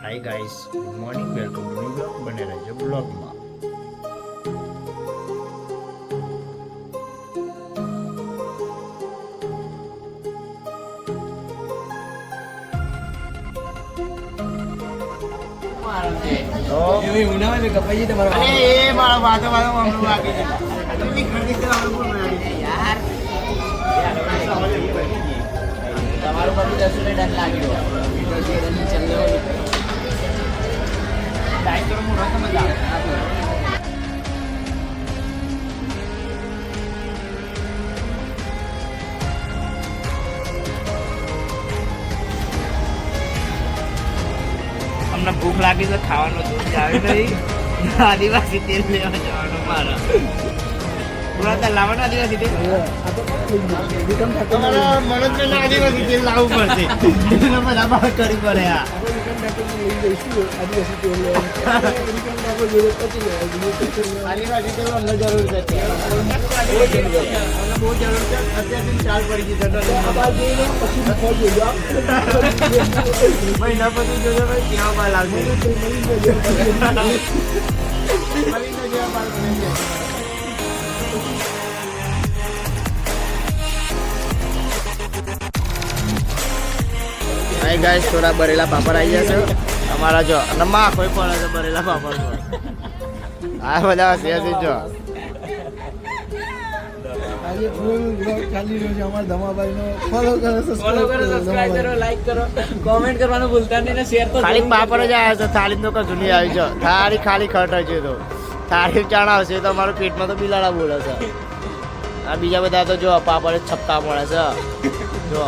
Hi guys, good morning, welcome to new blog. બને રહેજો બ્લોગમાં. તમારું બધું 10 મિનિટ જ લાગ્યો અમને ભૂખ લાગી તો ખાવાનું દૂધ આવે નહીં આદિવાસી તેલ લેવા જવાનું મારા પૂરા તો લાવવાનું આદિવાસી તેલ મનોજને આદિવાસી તેલ લાવવું પડશે બધા બહાર કરી પડે આ આદિવાસી તેલ અમને જરૂર છે બહુ જરૂર છે અત્યારથી ચાલ પડી ગઈ મહિના પછી જોજો ભાઈ ક્યાં બાલ આવશે હાય ગાઈસ, થોડા બરેલા પાપડ આવી જશે અમારા. જો અને માં કોઈ પણ છે બરેલા પાપડ આ બધા હસી જો ખાલી પાપડ જ આવ્યા છે, થાળી તો કશું નહીં આવી છે. થાળી ખાલી ખટ છે તો થાળી ચાણા હશે તો અમારા પેટમાં તો બિલાડા બોલે છે. આ બીજા બધા તો જો પાપડ છપકા મળે છે જો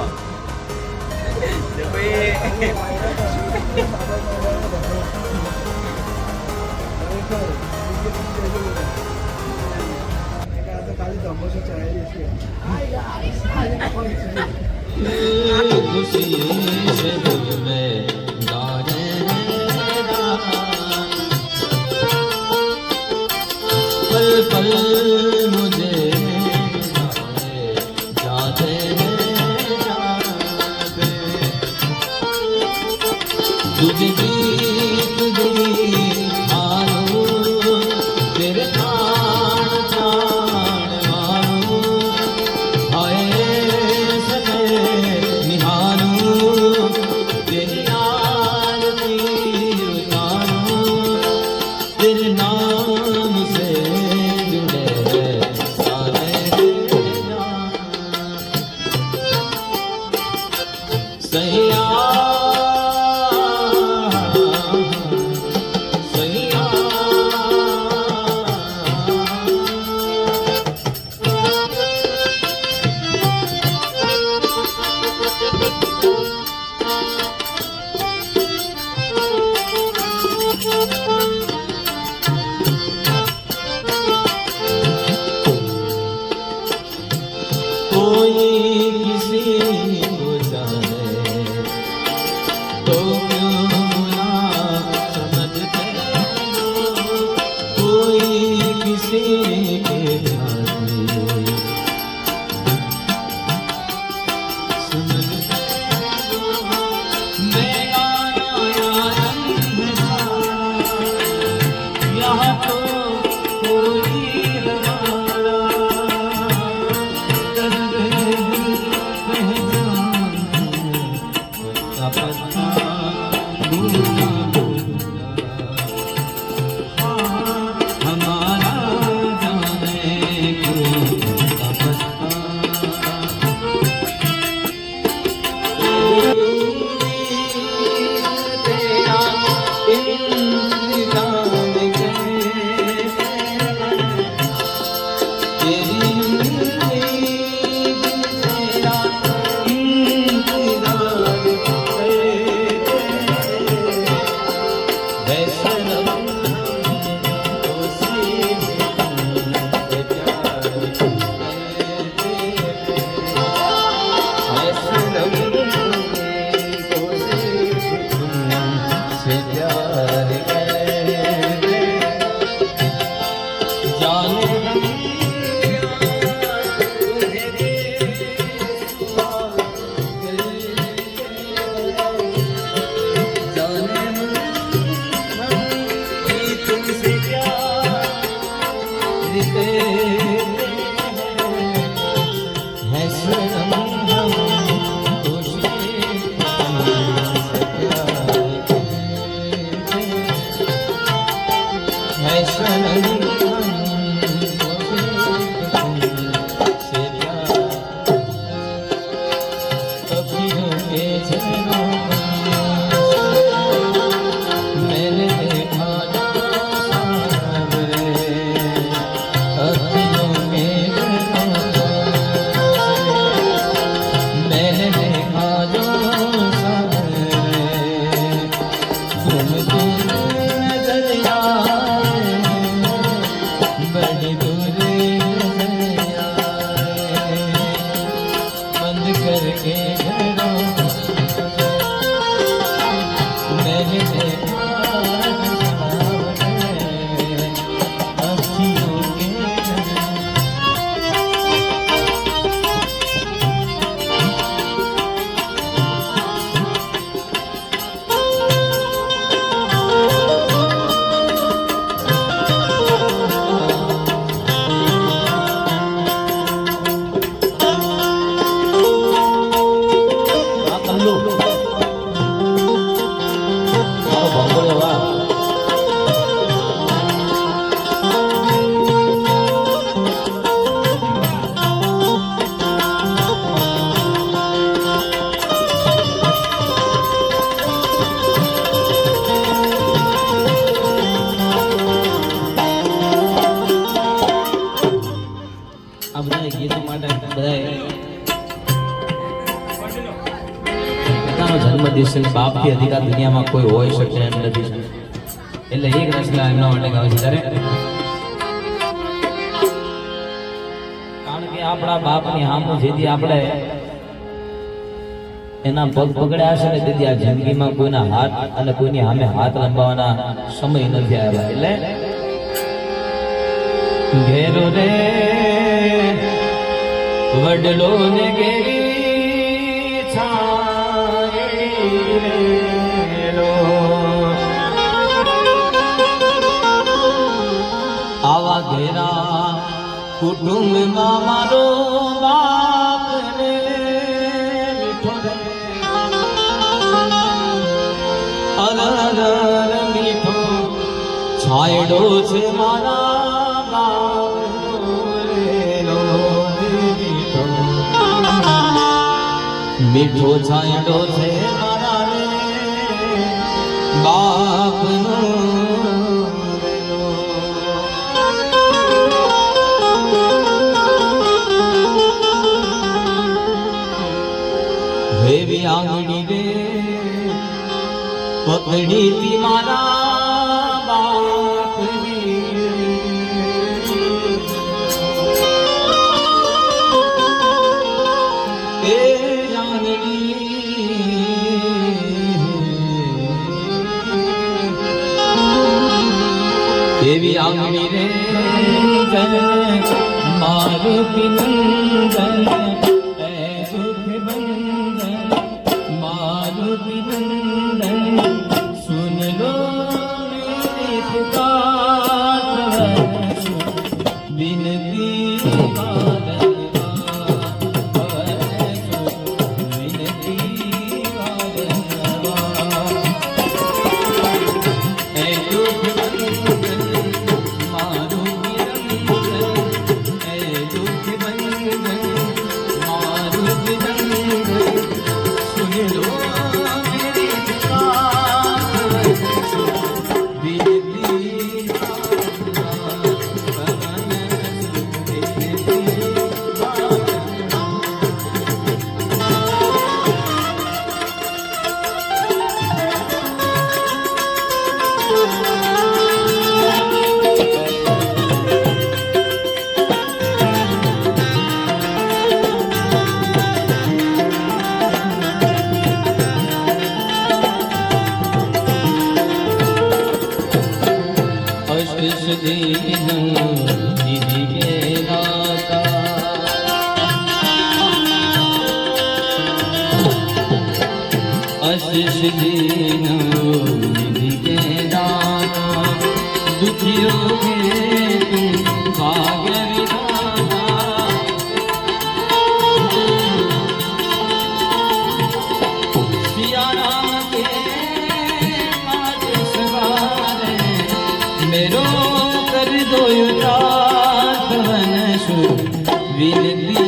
જન્મદિવસ બાપથી અધિકાર દુનિયામાં કોઈ હોઈ શકે એમ નથી. એટલે એક રસલા એમના માટે ગાવે છે ત્યારે કારણ કે આપણા બાપની સામું જેથી આપણે એના પગ પકડ્યા છે ને તેથી આ જિંદગીમાં કોઈના હાથ અને કોઈની સામે હાથ લંબાવવાના સમય નથી આવ્યા. એટલે ઘેરો રે વડલો ને ઘેરી છાયડો આવા ઘેરા કુટુંબમાં મારો બાપ રે મીઠો રે અલર મીઠો છાયડો છે મારા બાપ મીઠો છાયડો છે મારા રે બાપનો હેવી આંગણી રે પકડી તી મારા બાપની देवी आंगणी रे मारू पिनंदन दुख बंदन मारू पिनंदन सुन लो मेरी पुकार विनती आशीष दीनो निधि के दाना दुखियों के तुम भाग्य विधाता सिया राम के काज सवारे मेरो कर दो उतार वन सुर विनती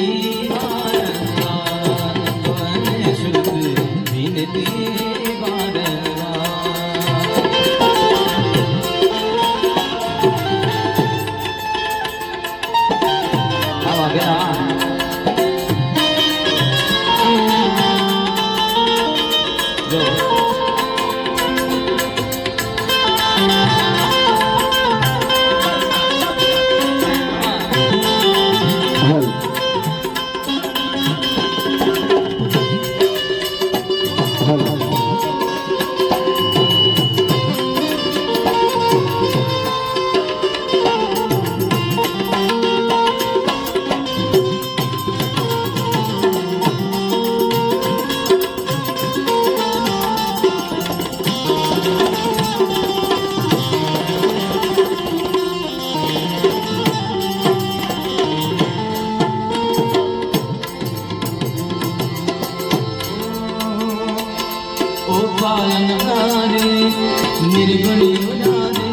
निर्गुण उजाले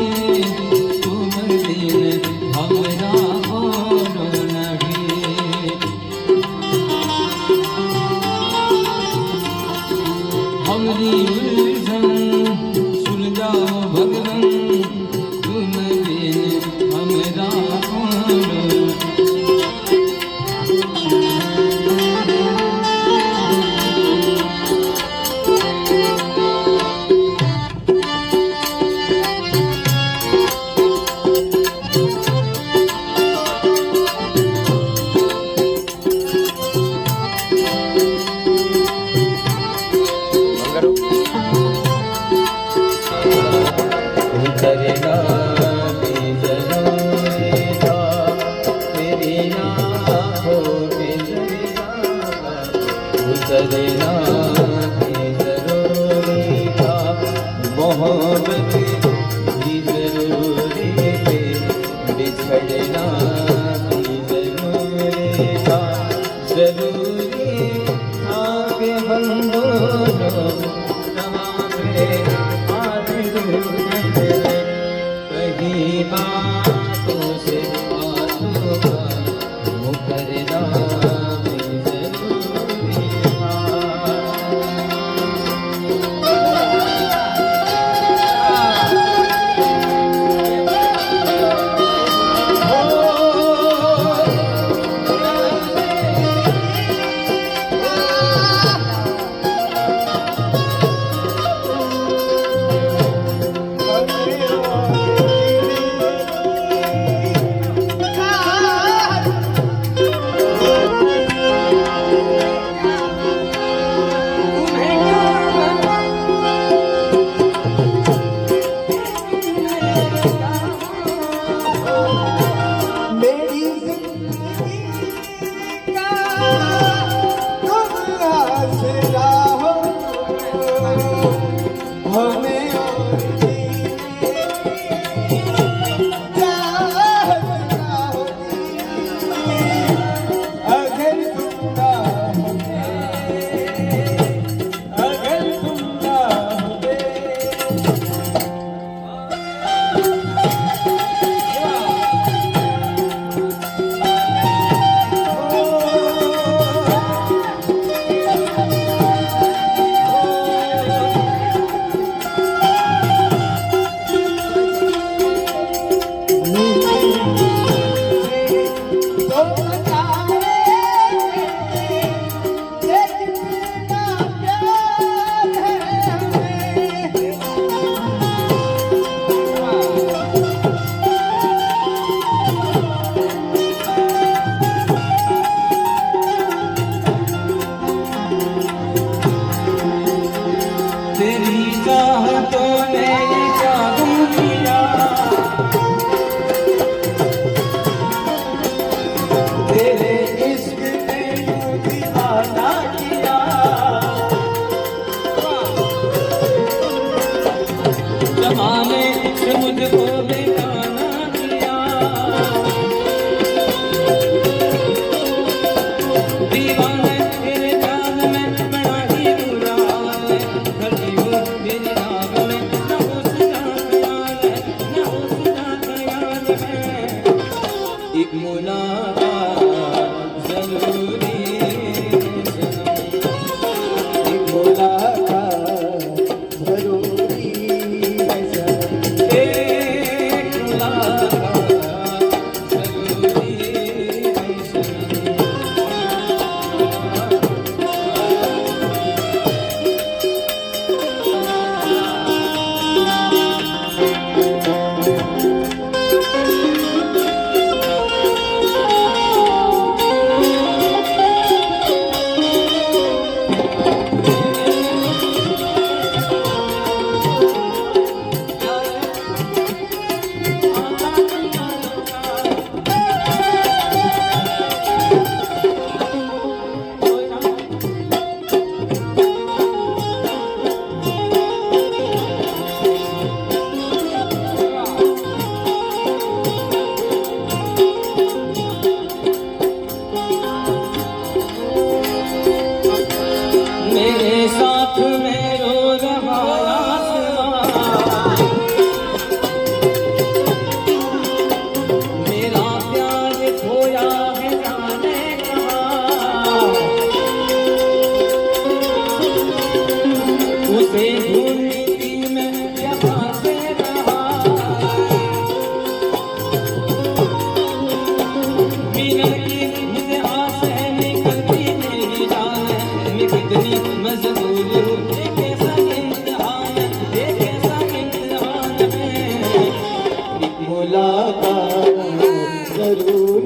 तुम बिन हमरा और नहीं। हमरी उलझन सुलझाओ भगवन तुम बिन हमरा और नहीं। उतरना की जरूरी था, मोहब्बत की जरूरी थी, बिछड़ना की जरूरी था, जरूरी था कि हम दोनों कहाँ पे आरज़ू करे, कहीं बातों से बातों का मुकरना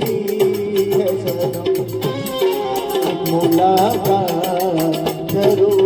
जरूरी है सनम, मुलाकात जरूरी